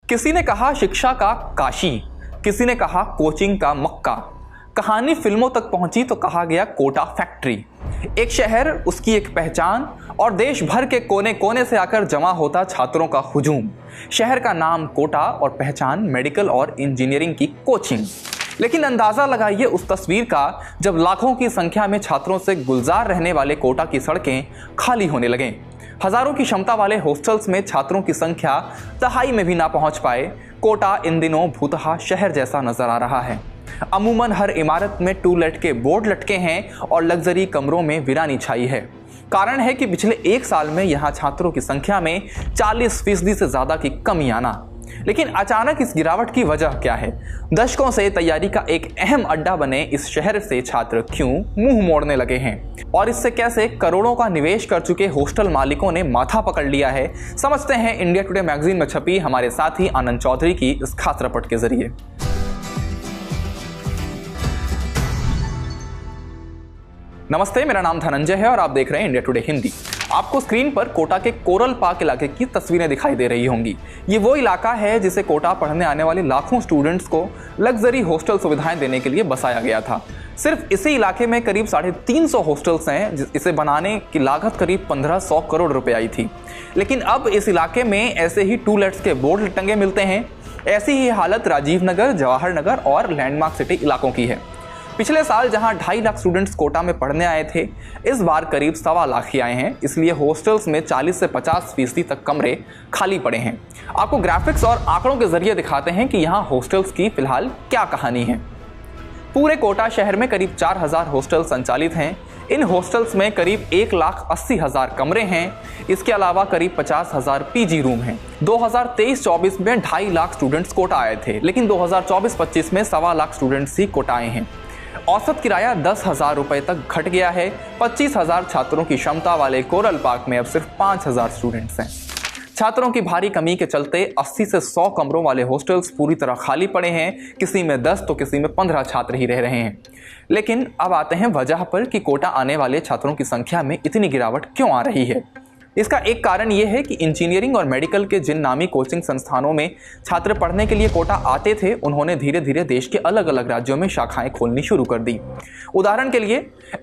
किसी ने कहा शिक्षा का काशी, किसी ने कहा कोचिंग का मक्का। कहानी फिल्मों तक पहुंची तो कहा गया कोटा फैक्ट्री। एक शहर, उसकी एक पहचान और देश भर के कोने कोने से आकर जमा होता छात्रों का हुजूम। शहर का नाम कोटा और पहचान मेडिकल और इंजीनियरिंग की कोचिंग। लेकिन अंदाजा लगाइए उस तस्वीर का जब लाखों की संख्या में छात्रों से गुलजार रहने वाले कोटा की सड़कें खाली होने लगें। हजारों की क्षमता वाले हॉस्टल्स में छात्रों की संख्या दहाई में भी ना पहुंच पाए। कोटा इन दिनों भूतहा शहर जैसा नजर आ रहा है। अमूमन हर इमारत में टू लेट के बोर्ड लटके हैं और लग्जरी कमरों में वीरानी छाई है। कारण है कि पिछले एक साल में यहाँ छात्रों की संख्या में 40% से ज्यादा की कमी आना। लेकिन अचानक इस गिरावट की वजह क्या है? दशकों से तैयारी का एक अहम अड्डा बने इस शहर से छात्र क्यों मुंह मोड़ने लगे हैं और इससे कैसे करोड़ों का निवेश कर चुके हॉस्टल मालिकों ने माथा पकड़ लिया है, समझते हैं इंडिया टुडे मैगजीन में छपी हमारे साथी आनंद चौधरी की इस खास रिपोर्ट के जरिए। नमस्ते, मेरा नाम धनंजय है और आप देख रहे हैं इंडिया टुडे हिंदी। आपको स्क्रीन पर कोटा के कोरल पार्क इलाके की तस्वीरें दिखाई दे रही होंगी। ये वो इलाका है जिसे कोटा पढ़ने आने वाले लाखों स्टूडेंट्स को लग्जरी हॉस्टल सुविधाएं देने के लिए बसाया गया था। सिर्फ इसी इलाके में करीब 350 हॉस्टल्स हैं। इसे बनाने की लागत करीब 1500 करोड़ रुपए आई थी। लेकिन अब इस इलाके में ऐसे ही टू लेट्स के बोर्ड टंगे मिलते हैं। ऐसी ही हालत राजीव नगर, जवाहर नगर और लैंडमार्क सिटी इलाकों की है। पिछले साल जहां 2.5 लाख स्टूडेंट्स कोटा में पढ़ने आए थे, इस बार करीब 1.25 लाख ही आए हैं। इसलिए हॉस्टल्स में 40 से 50% तक कमरे खाली पड़े हैं। आपको ग्राफिक्स और आंकड़ों के जरिए दिखाते हैं कि यहाँ हॉस्टल्स की फिलहाल क्या कहानी है। पूरे कोटा शहर में करीब 4000 हॉस्टल संचालित हैं। इन हॉस्टल्स में करीब 1,80,000 कमरे हैं। इसके अलावा करीब 50,000 पीजी रूम हैं। 2023-24 में 2.5 लाख स्टूडेंट्स कोटा आए थे, लेकिन 2024-25 में 1.25 लाख स्टूडेंट्स ही कोटा आए हैं। औसत किराया 10,000 रुपए तक घट गया है। 25,000 छात्रों की क्षमता वाले कोरल पार्क में अब सिर्फ 5,000 स्टूडेंट्स हैं। छात्रों की भारी कमी के चलते 80 से 100 कमरों वाले हॉस्टल्स पूरी तरह खाली पड़े हैं। किसी में 10 तो किसी में 15 छात्र ही रह रहे हैं। लेकिन अब आते हैं वजह पर कि कोटा आने वाले छात्रों की संख्या में इतनी गिरावट क्यों आ रही है। इसका एक कारण यह है कि इंजीनियरिंग और मेडिकल के जिन नामी कोचिंग संस्थानों में छात्र पढ़ने के लिए कोटा आते थे, उन्होंने धीरे धीरे देश के अलग अलग राज्यों में शाखाएं खोलनी शुरू कर दी। उदाहरण के लिए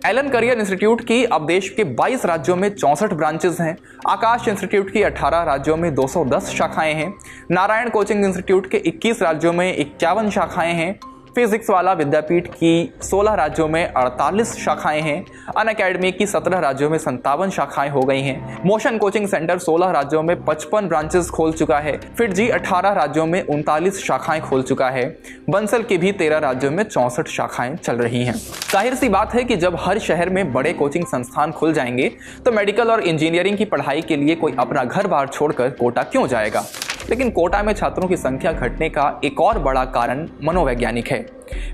एलन करियर इंस्टीट्यूट की अब देश के 22 राज्यों में 64 ब्रांचेस हैं। आकाश इंस्टीट्यूट की 18 राज्यों में 210 शाखाएं हैं। नारायण कोचिंग इंस्टीट्यूट के 21 राज्यों में 51 शाखाएं हैं। फिजिक्स वाला विद्यापीठ की 16 राज्यों में 48 शाखाएं हैं। अनअकैडमी की 17 राज्यों में 57 शाखाएं हो गई हैं। मोशन कोचिंग सेंटर 16 राज्यों में 55 ब्रांचेस खोल चुका है। फिटजी 18 राज्यों में 39 शाखाएं खोल चुका है। बंसल की भी 13 राज्यों में 64 शाखाएं चल रही हैं। जाहिर सी बात है कि जब हर शहर में बड़े कोचिंग संस्थान खुल जाएंगे तो मेडिकल और इंजीनियरिंग की पढ़ाई के लिए कोई अपना घर बार छोड़कर कोटा क्यों जाएगा। लेकिन कोटा में छात्रों की संख्या घटने का एक और बड़ा कारण मनोवैज्ञानिक है।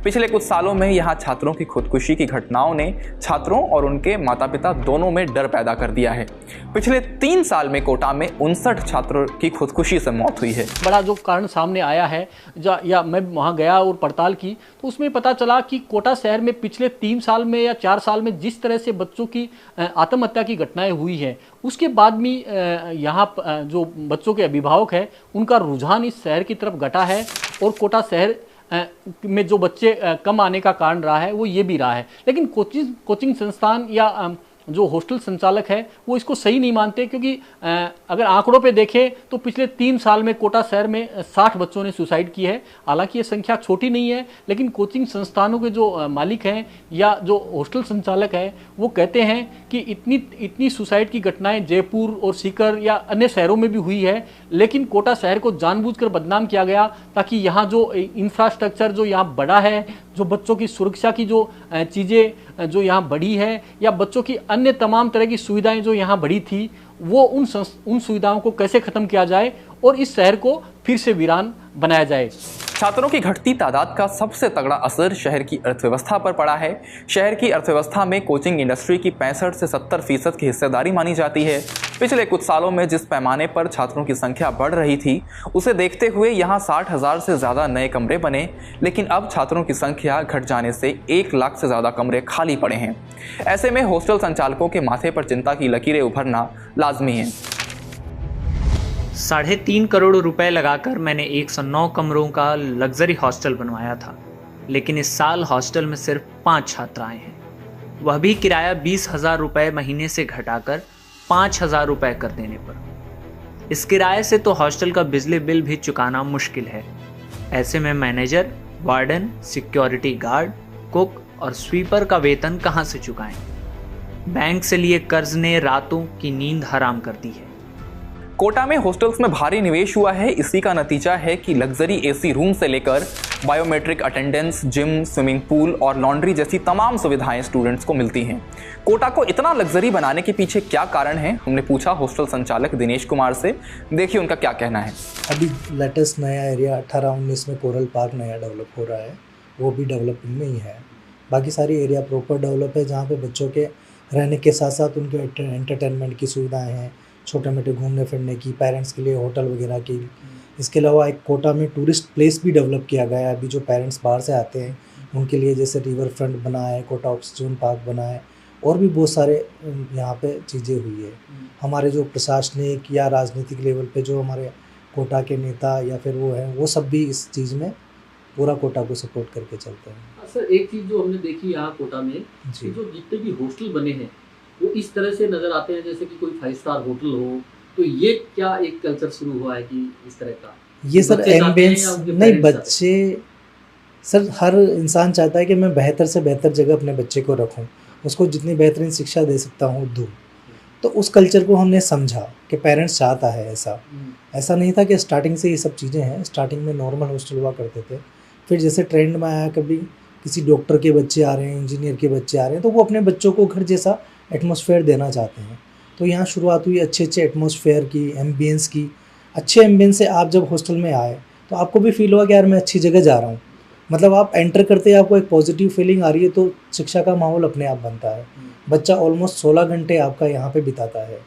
पिछले कुछ सालों में यहाँ छात्रों की खुदकुशी की घटनाओं ने छात्रों और उनके माता पिता दोनों में डर पैदा कर दिया है। पिछले 3 साल में कोटा में 59 छात्रों की खुदकुशी से मौत हुई है। बड़ा जो कारण सामने आया है, या मैं वहाँ गया और पड़ताल की तो उसमें पता चला कि कोटा शहर में पिछले 3 साल में या 4 साल में जिस तरह से बच्चों की आत्महत्या की घटनाएं हुई हैं, उसके बाद भी यहाँ जो बच्चों के अभिभावक हैं उनका रुझान इस शहर की तरफ घटा है। और कोटा शहर में जो बच्चे कम आने का कारण रहा है वो ये भी रहा है। लेकिन कोचिंग संस्थान या जो हॉस्टल संचालक है वो इसको सही नहीं मानते, क्योंकि अगर आंकड़ों पे देखें तो पिछले 3 साल में कोटा शहर में 60 बच्चों ने सुसाइड की है। हालांकि ये संख्या छोटी नहीं है, लेकिन कोचिंग संस्थानों के जो मालिक हैं या जो हॉस्टल संचालक हैं वो कहते हैं कि इतनी सुसाइड की घटनाएं जयपुर और सीकर या अन्य शहरों में भी हुई है, लेकिन कोटा शहर को जानबूझकर बदनाम किया गया ताकि यहाँ जो इंफ्रास्ट्रक्चर जो यहाँ बड़ा है, जो बच्चों की सुरक्षा की जो चीज़ें जो यहाँ बढ़ी है, या बच्चों की अन्य तमाम तरह की सुविधाएं जो यहाँ बढ़ी थी, वो उन सुविधाओं को कैसे ख़त्म किया जाए और इस शहर को फिर से वीरान बनाया जाए। छात्रों की घटती तादाद का सबसे तगड़ा असर शहर की अर्थव्यवस्था पर पड़ा है। शहर की अर्थव्यवस्था में कोचिंग इंडस्ट्री की 65 से 70% की हिस्सेदारी मानी जाती है। पिछले कुछ सालों में जिस पैमाने पर छात्रों की संख्या बढ़ रही थी, उसे देखते हुए यहाँ 60,000 से ज़्यादा नए कमरे बने। लेकिन अब छात्रों की संख्या घट जाने से 1 लाख से ज़्यादा कमरे खाली पड़े हैं। ऐसे में हॉस्टल संचालकों के माथे पर चिंता की लकीरें उभरना लाजमी है। 3.5 करोड़ रुपए लगाकर मैंने 109 कमरों का लग्जरी हॉस्टल बनवाया था, लेकिन इस साल हॉस्टल में सिर्फ 5 छात्र आए हैं, वह भी किराया 20,000 रुपये महीने से घटाकर 5,000 रुपये कर देने पर। इस किराए से तो हॉस्टल का बिजली बिल भी चुकाना मुश्किल है। ऐसे में manager, warden, security guard, cook और स्वीपर का वेतन कहाँ से चुकाएं? बैंक से लिए कर्ज ने रातों की नींद हराम कर दी है। कोटा में हॉस्टल्स में भारी निवेश हुआ है। इसी का नतीजा है कि लग्जरी एसी रूम से लेकर biometric attendance, gym, swimming pool और लॉन्ड्री जैसी तमाम सुविधाएं स्टूडेंट्स को मिलती हैं। कोटा को इतना लग्जरी बनाने के पीछे क्या कारण है, हमने पूछा हॉस्टल संचालक दिनेश कुमार से। देखिए उनका क्या कहना है। अभी लेटेस्ट नया एरिया 18-19 में कोरल पार्क नया डेवलप हो रहा है, वो भी डेवलपिंग में ही है। बाकी सारी एरिया प्रॉपर डेवलप है, जहाँ पे बच्चों के रहने के साथ साथ उनके एंटरटेनमेंट की सुविधाएं हैं, छोटे मोटे घूमने फिरने की, पेरेंट्स के लिए होटल वगैरह की। इसके अलावा एक कोटा में टूरिस्ट प्लेस भी डेवलप किया गया है। अभी जो पेरेंट्स बाहर से आते हैं उनके लिए जैसे रिवर फ्रंट बना है, कोटा ऑक्सीजन पार्क बना है, और भी बहुत सारे यहाँ पे चीज़ें हुई है। हमारे जो प्रशासनिक या राजनीतिक लेवल पे जो हमारे कोटा के नेता या फिर वो हैं, वो सब भी इस चीज़ में पूरा कोटा को सपोर्ट करके चलते हैं। सर एक चीज़ जो हमने देखी यहाँ कोटा में, जो जितने भी हॉस्टल बने हैं वो इस तरह से नज़र आते हैं जैसे कि कोई 5 स्टार होटल हो। तो ये क्या एक कल्चर शुरू हुआ है कि इस तरह का? ये सर एम्बियंस नहीं, बच्चे सर हर इंसान चाहता है कि मैं बेहतर से बेहतर जगह अपने बच्चे को रखूं, उसको जितनी बेहतरीन शिक्षा दे सकता हूं दूं। तो उस कल्चर को हमने समझा कि पेरेंट्स चाहता है ऐसा नहीं था कि स्टार्टिंग से ये सब चीज़ें हैं। स्टार्टिंग में नॉर्मल हॉस्टल हुआ करते थे, फिर जैसे ट्रेंड में आया, कभी किसी डॉक्टर के बच्चे आ रहे हैं, इंजीनियर के बच्चे आ रहे हैं, तो वो अपने बच्चों को घर जैसा एटमॉस्फेयर देना चाहते हैं। तो यहाँ शुरुआत हुई अच्छे एटमॉस्फेयर की, एम्बियंस की। अच्छे एम्बियंस से आप जब हॉस्टल में आए तो आपको भी फील हुआ कि यार मैं अच्छी जगह जा रहा हूँ। मतलब आप एंटर करते ही आपको एक पॉजिटिव फीलिंग आ रही है, तो शिक्षा का माहौल अपने आप बनता है। बच्चा ऑलमोस्ट 16 घंटे आपका यहाँ पे बिताता है,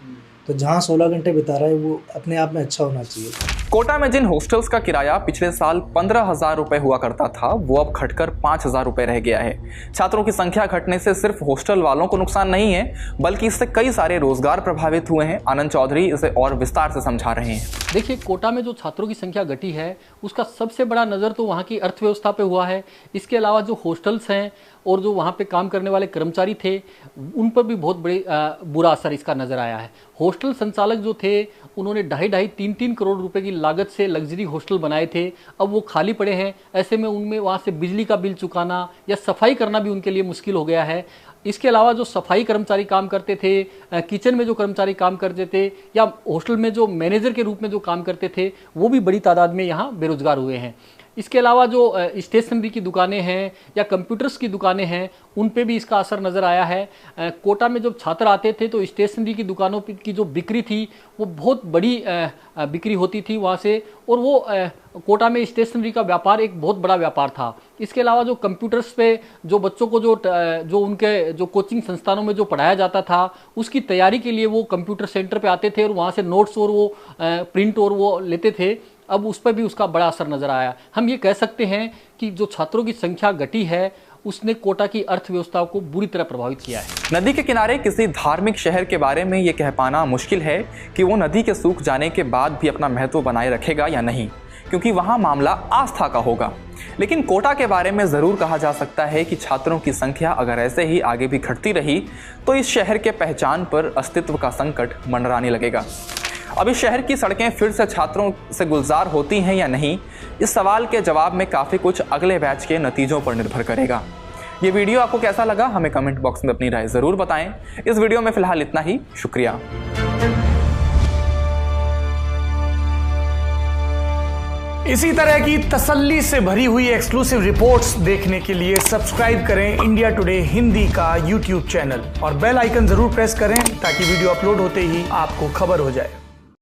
तो जहाँ 16 घंटे बिता रहा है वो अपने आप में अच्छा होना चाहिए। कोटा में जिन हॉस्टल्स का किराया पिछले साल 15,000 रुपए हुआ करता था, वो अब घटकर 5,000 रुपए रह गया है। छात्रों की संख्या घटने से सिर्फ हॉस्टल वालों को नुकसान नहीं है, बल्कि इससे कई सारे रोजगार प्रभावित हुए हैं। आनंद चौधरी इसे और विस्तार से समझा रहे हैं। देखिए कोटा में जो छात्रों की संख्या घटी है उसका सबसे बड़ा नज़र तो वहाँ की अर्थव्यवस्था पे हुआ है। इसके अलावा जो हॉस्टल्स हैं और जो वहाँ पे काम करने वाले कर्मचारी थे उन पर भी बहुत बुरा असर इसका नज़र आया है। हॉस्टल संचालक जो थे उन्होंने 2.5-3 करोड़ रुपए की लागत से लग्जरी हॉस्टल बनाए थे, अब वो खाली पड़े हैं। ऐसे में उनमें वहाँ से बिजली का बिल चुकाना या सफाई करना भी उनके लिए मुश्किल हो गया है। इसके अलावा जो सफाई कर्मचारी काम करते थे, किचन में जो कर्मचारी काम करते थे, या हॉस्टल में जो मैनेजर के रूप में जो काम करते थे, वो भी बड़ी तादाद में यहाँ बेरोजगार हुए हैं। इसके अलावा जो स्टेशनरी की दुकानें हैं या कंप्यूटर्स की दुकानें हैं, उन पे भी इसका असर नज़र आया है। कोटा में जब छात्र आते थे तो स्टेशनरी की दुकानों की जो बिक्री थी वो बहुत बड़ी बिक्री होती थी वहाँ से, और वो कोटा में स्टेशनरी का व्यापार एक बहुत बड़ा व्यापार था। इसके अलावा जो कंप्यूटर्स पे जो बच्चों को जो उनके जो कोचिंग संस्थानों में जो पढ़ाया जाता था उसकी तैयारी के लिए वो कंप्यूटर सेंटर पे आते थे और वहाँ से नोट्स और वो प्रिंट और वो लेते थे। अब उस पर भी उसका बड़ा असर नज़र आया। हम ये कह सकते हैं कि जो छात्रों की संख्या घटी है उसने कोटा की अर्थव्यवस्था को बुरी तरह प्रभावित किया है। नदी के किनारे किसी धार्मिक शहर के बारे में ये कह पाना मुश्किल है कि वो नदी के सूख जाने के बाद भी अपना महत्व बनाए रखेगा या नहीं, क्योंकि वहाँ मामला आस्था का होगा। लेकिन कोटा के बारे में ज़रूर कहा जा सकता है कि छात्रों की संख्या अगर ऐसे ही आगे भी घटती रही तो इस शहर के पहचान पर अस्तित्व का संकट मंडराने लगेगा। अब इस शहर की सड़कें फिर से छात्रों से गुलजार होती हैं या नहीं, इस सवाल के जवाब में काफ़ी कुछ अगले बैच के नतीजों पर निर्भर करेगा। ये वीडियो आपको कैसा लगा हमें कमेंट बॉक्स में अपनी राय ज़रूर बताएं। इस वीडियो में फ़िलहाल इतना ही, शुक्रिया। इसी तरह की तसल्ली से भरी हुई एक्सक्लूसिव रिपोर्ट्स देखने के लिए सब्सक्राइब करें इंडिया टुडे हिंदी का YouTube चैनल और बेल आइकन जरूर प्रेस करें ताकि वीडियो अपलोड होते ही आपको खबर हो जाए।